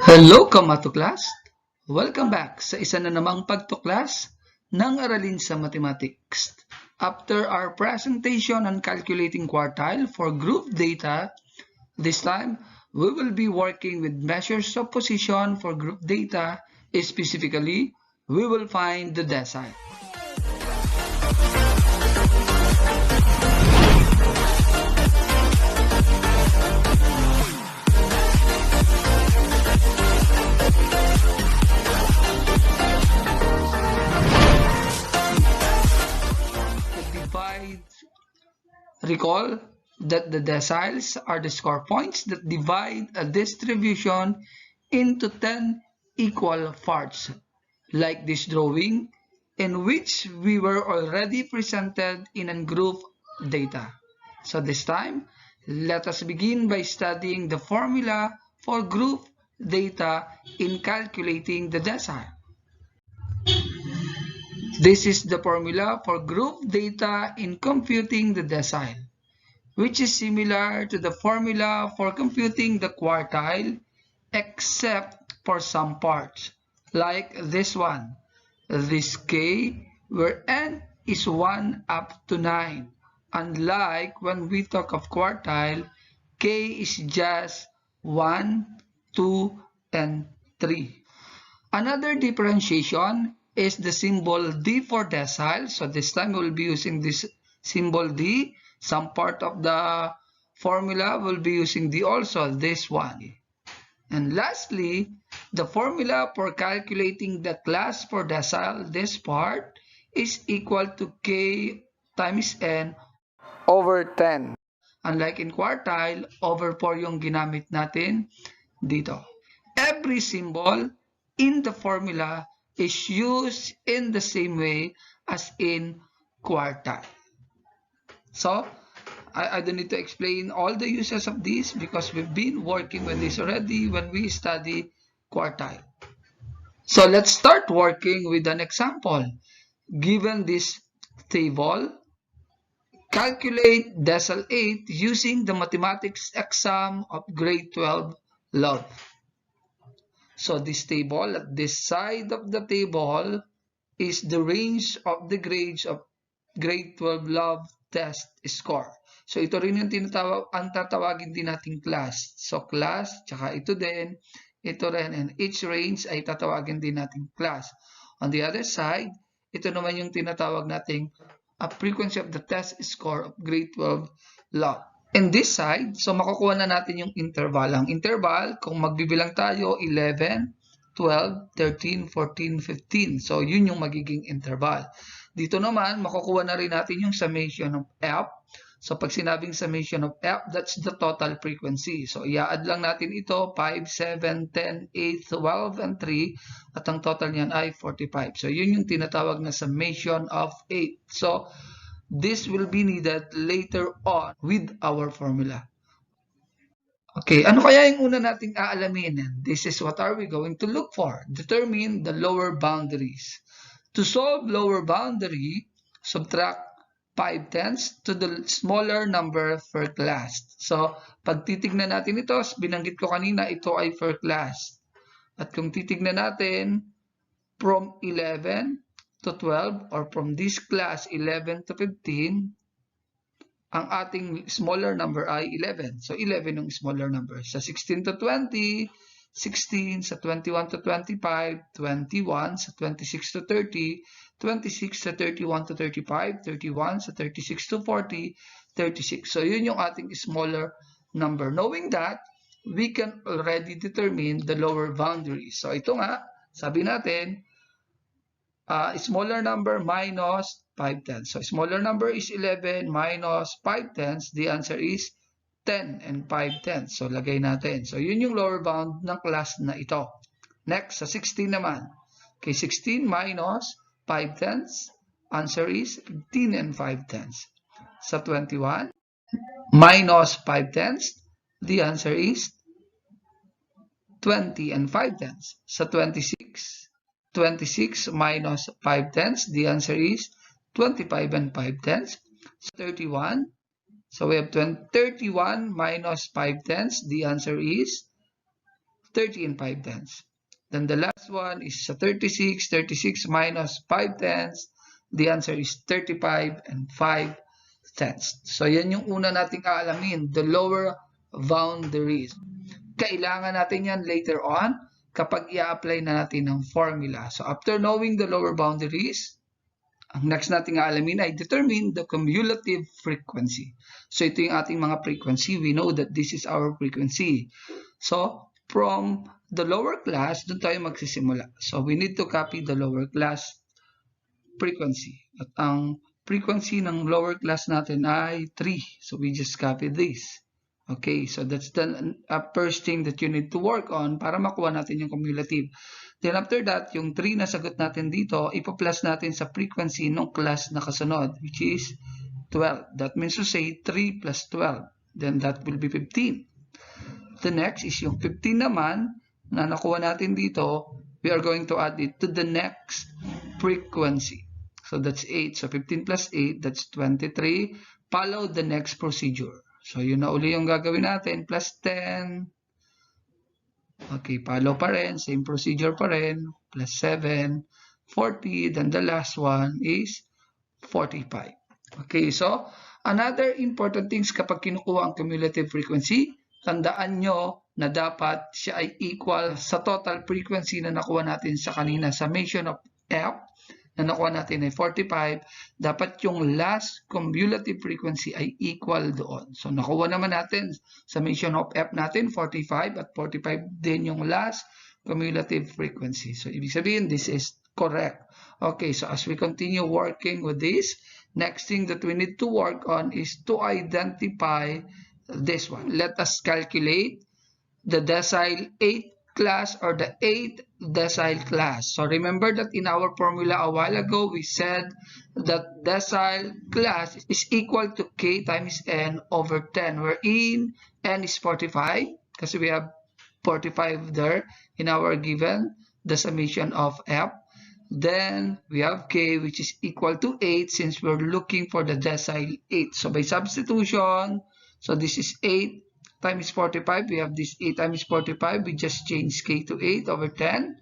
Hello, Kamato class! Welcome back sa isa na namang pagtuklas ng Aralin sa Mathematics. After our presentation on calculating quartile for group data, this time we will be working with measures of position for group data. Specifically, we will find the decile. Recall that the deciles are the score points that divide a distribution into 10 equal parts, like this drawing, in which we were already presented in a group data. So this time, let us begin by studying the formula for group data in calculating the decile. This is the formula for group data in computing the decile, which is similar to the formula for computing the quartile, except for some parts, like this one, this k, where n is 1 up to 9. Unlike when we talk of quartile, k is just 1, 2, and 3. Another differentiation is the symbol D for decile. So this time we'll be using this symbol D. Some part of the formula will be using D also, this one. And lastly, the formula for calculating the class for decile, this part, is equal to K times N over 10. Unlike in quartile, over 4 yung ginamit natin dito. Every symbol in the formula is used in the same way as in quartile. So, I don't need to explain all the uses of this because we've been working with this already when we study quartile. So, let's start working with an example. Given this table, calculate decile 8 using the mathematics exam of grade 12 love. So this table, at this side of the table, is the range of the grades of grade 12 love test score. So ito rin yung tinatawag, ang tatawagin din nating class. So class, tsaka ito din, ito rin, and each range ay tatawagin din nating class. On the other side, ito naman yung tinatawag nating a frequency of the test score of grade 12 love. In this side, so makukuha na natin yung interval. Ang interval, kung magbibilang tayo, 11, 12, 13, 14, 15. So, yun yung magiging interval. Dito naman, makukuha na rin natin yung summation of F. So, pag sinabing summation of F, that's the total frequency. So, i-add lang natin ito, 5, 7, 10, 8, 12, and 3. At ang total niyan ay 45. So, yun yung tinatawag na summation of 8. So, this will be needed later on with our formula. Okay, ano kaya yung una nating aalamin? This is what are we going to look for. Determine the lower boundaries. To solve lower boundary, subtract 5/10 to the smaller number per class. So, pag titignan natin ito, binanggit ko kanina, ito ay per class. At kung titignan natin, from 11 to 12, or from this class 11 to 15, ang ating smaller number ay 11. So 11 yung smaller number. Sa 16 to 20, 16, sa 21 to 25, 21, sa 26 to 30, 26 sa 31 to 35, 31 sa 36 to 40, 36. So yun yung ating smaller number. Knowing that, we can already determine the lower boundary. So ito nga, sabi natin, smaller number minus 5/10. So smaller number is 11 minus 5/10. The answer is 10 and 5/10. So lagay natin. So yun yung lower bound ng class na ito. Next, sa 16 naman. Okay, 16 minus 5/10. Answer is 15 and 5/10. Sa 21, minus 5/10. The answer is 20 and 5/10. Sa 26, 26 minus 5/10, the answer is 25 and 5/10. 31, so we have 31 minus 5/10, the answer is 30 and 5 tenths. Then the last one is 36. 36 minus 5 tenths. The answer is 35 and 5 tenths. So yan yung una nating aalamin, the lower boundaries. Kailangan natin yan later on kapag i-apply na natin ng formula. So after knowing the lower boundaries, ang next nating aalamin ay determine the cumulative frequency. So ito yung ating mga frequency. We know that this is our frequency. So from the lower class, doon tayo magsisimula. So we need to copy the lower class frequency. At ang frequency ng lower class natin ay 3. So we just copy this. Okay, so that's the first thing that you need to work on para makuha natin yung cumulative. Then after that, yung 3 na sagot natin dito, ipa-plus natin sa frequency ng class na kasunod, which is 12. That means to say 3 plus 12. Then that will be 15. The next is yung 15 naman na nakuha natin dito, we are going to add it to the next frequency. So that's 8. So 15 plus 8, that's 23. Follow the next procedure. So yun na uli yung gagawin natin, plus 10. Okay, follow pa rin, same procedure pa rin, plus 7, 40, then the last one is 45. Okay, so another important things kapag kinukuha ang cumulative frequency, tandaan nyo na dapat siya ay equal sa total frequency na nakuha natin sa kanina, summation of F na nakuha natin ay 45, dapat yung last cumulative frequency ay equal doon. So nakuha naman natin summation of F natin 45 at 45 din yung last cumulative frequency. So ibig sabihin this is correct. Okay, so as we continue working with this, next thing that we need to work on is to identify this one. Let us calculate the decile 8 class or the 8th decile class. So remember that in our formula a while ago, we said that decile class is equal to k times n over 10, wherein n is 45, because we have 45 there in our given, the summation of f. Then we have k, which is equal to 8, since we're looking for the decile 8. So by substitution, so this is 8 times 45, we have this 8 times 45, we just change k to 8 over 10,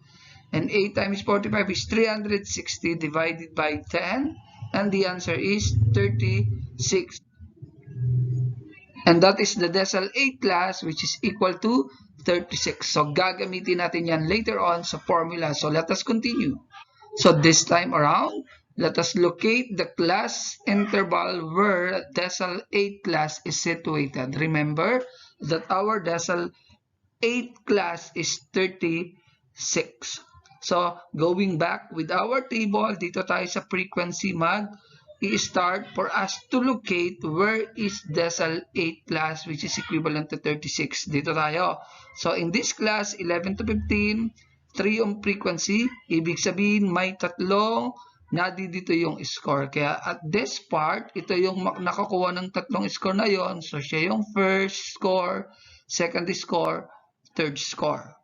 and 8 times 45 is 360 divided by 10, and the answer is 36. And that is the decile 8 class, which is equal to 36. So gagamitin natin yan later on sa formula. So let us continue. So this time around, let us locate the class interval where decile 8 class is situated. Remember that our decile 8 class is 36. So going back with our table, dito tayo sa frequency i-start for us to locate where is decile 8 class, which is equivalent to 36. Dito tayo. So in this class, 11 to 15, 3 yung frequency. Ibig sabihin may tatlong dito yung score. Kaya at this part, ito yung nakakuha ng tatlong score na yon. So siya yung first score, second score, third score.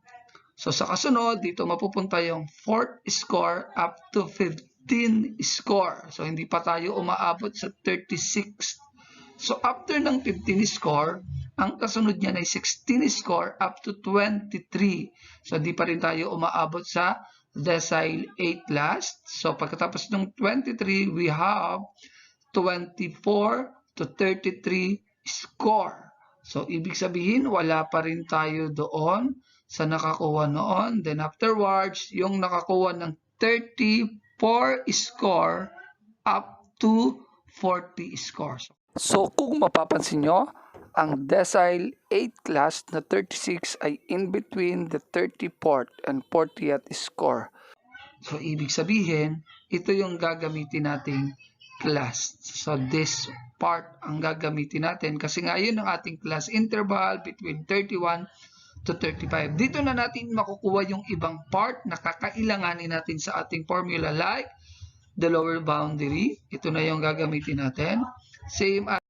So sa kasunod, dito mapupunta yung fourth score up to 15 score. So hindi pa tayo umaabot sa 36. So after ng 15 score, ang kasunod niya ay 16 score up to 23. So di pa rin tayo umaabot sa decile 8 last. So pagkatapos ng 23, we have 24 to 33 score. So ibig sabihin, wala pa rin tayo doon sa nakakuha noon. Then afterwards, yung nakakuha ng 34 score up to 40 scores. So kung mapapansin nyo, ang decile 8 class na 36 ay in between the 34th and 40th score. So ibig sabihin, ito yung gagamitin nating class. So this part ang gagamitin natin kasi nga yun ang ating class interval between 31 to 35. Dito na natin makukuha yung ibang part na kakailanganin natin sa ating formula, like the lower boundary. Ito na yung gagamitin natin. Same as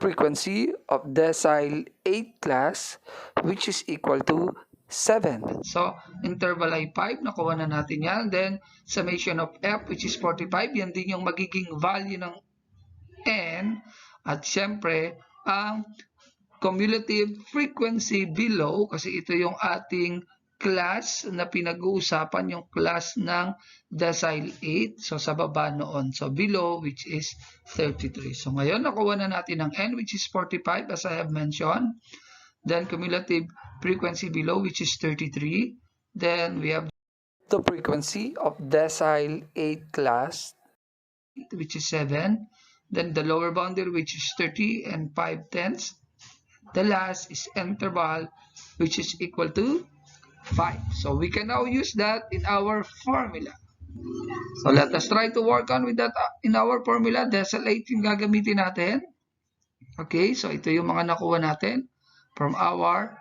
frequency of decile 8 class, which is equal to 7. So interval ay 5, nakuha na natin yan. Then summation of f, which is 45, yan din yung magiging value ng n. At syempre ang cumulative frequency below, kasi ito yung ating class na pinag-uusapan, yung class ng decile 8. So, sa baba noon. So, below, which is 33. So, ngayon, nakuha na natin ang N, which is 45, as I have mentioned. Then, cumulative frequency below, which is 33. Then, we have the frequency of decile 8 class, which is 7. Then, the lower boundary, which is 30 and 5/10. The last is interval, which is equal to 5. So we can now use that in our formula. So let us try to work on with that in our formula. Decile 8 yung gagamitin natin. Okay, so ito yung mga nakuha natin from our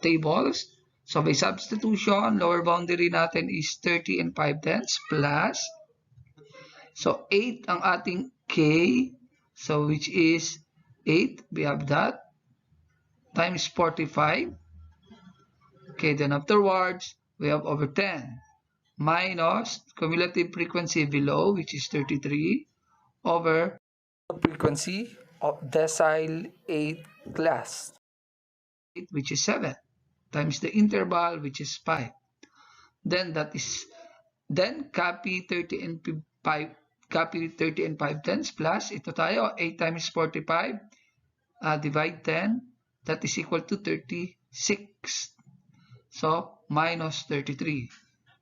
tables. So by substitution, lower boundary natin is 30 and 5/10 plus. So 8 ang ating K. So which is 8. We have that. Times 45. Okay, then afterwards, we have over 10 minus cumulative frequency below, which is 33, over the frequency of decile 8 class, which is 7, times the interval, which is 5. Then copy 30 and 5/10 plus, ito tayo, 8 times 45, divide 10, that is equal to 36. So, minus 33.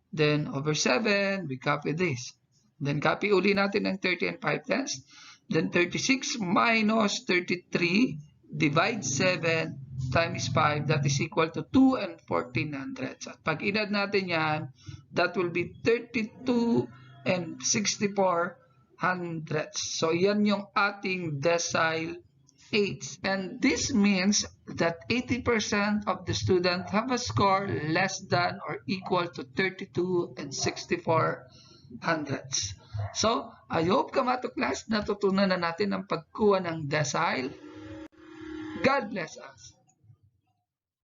Then, over 7, we copy this. Then, copy uli natin ng 30 and 5/10. Then, 36 minus 33, divide 7 times 5, that is equal to 2 and 1400. At pag inad natin yan, that will be 32 and 64 hundredths. So, yan yung ating decile 8. And this means that 80% of the students have a score less than or equal to 32 and 64 hundredths. So, I hope kamato class natutunan na natin ang pagkuha ng decile. God bless us.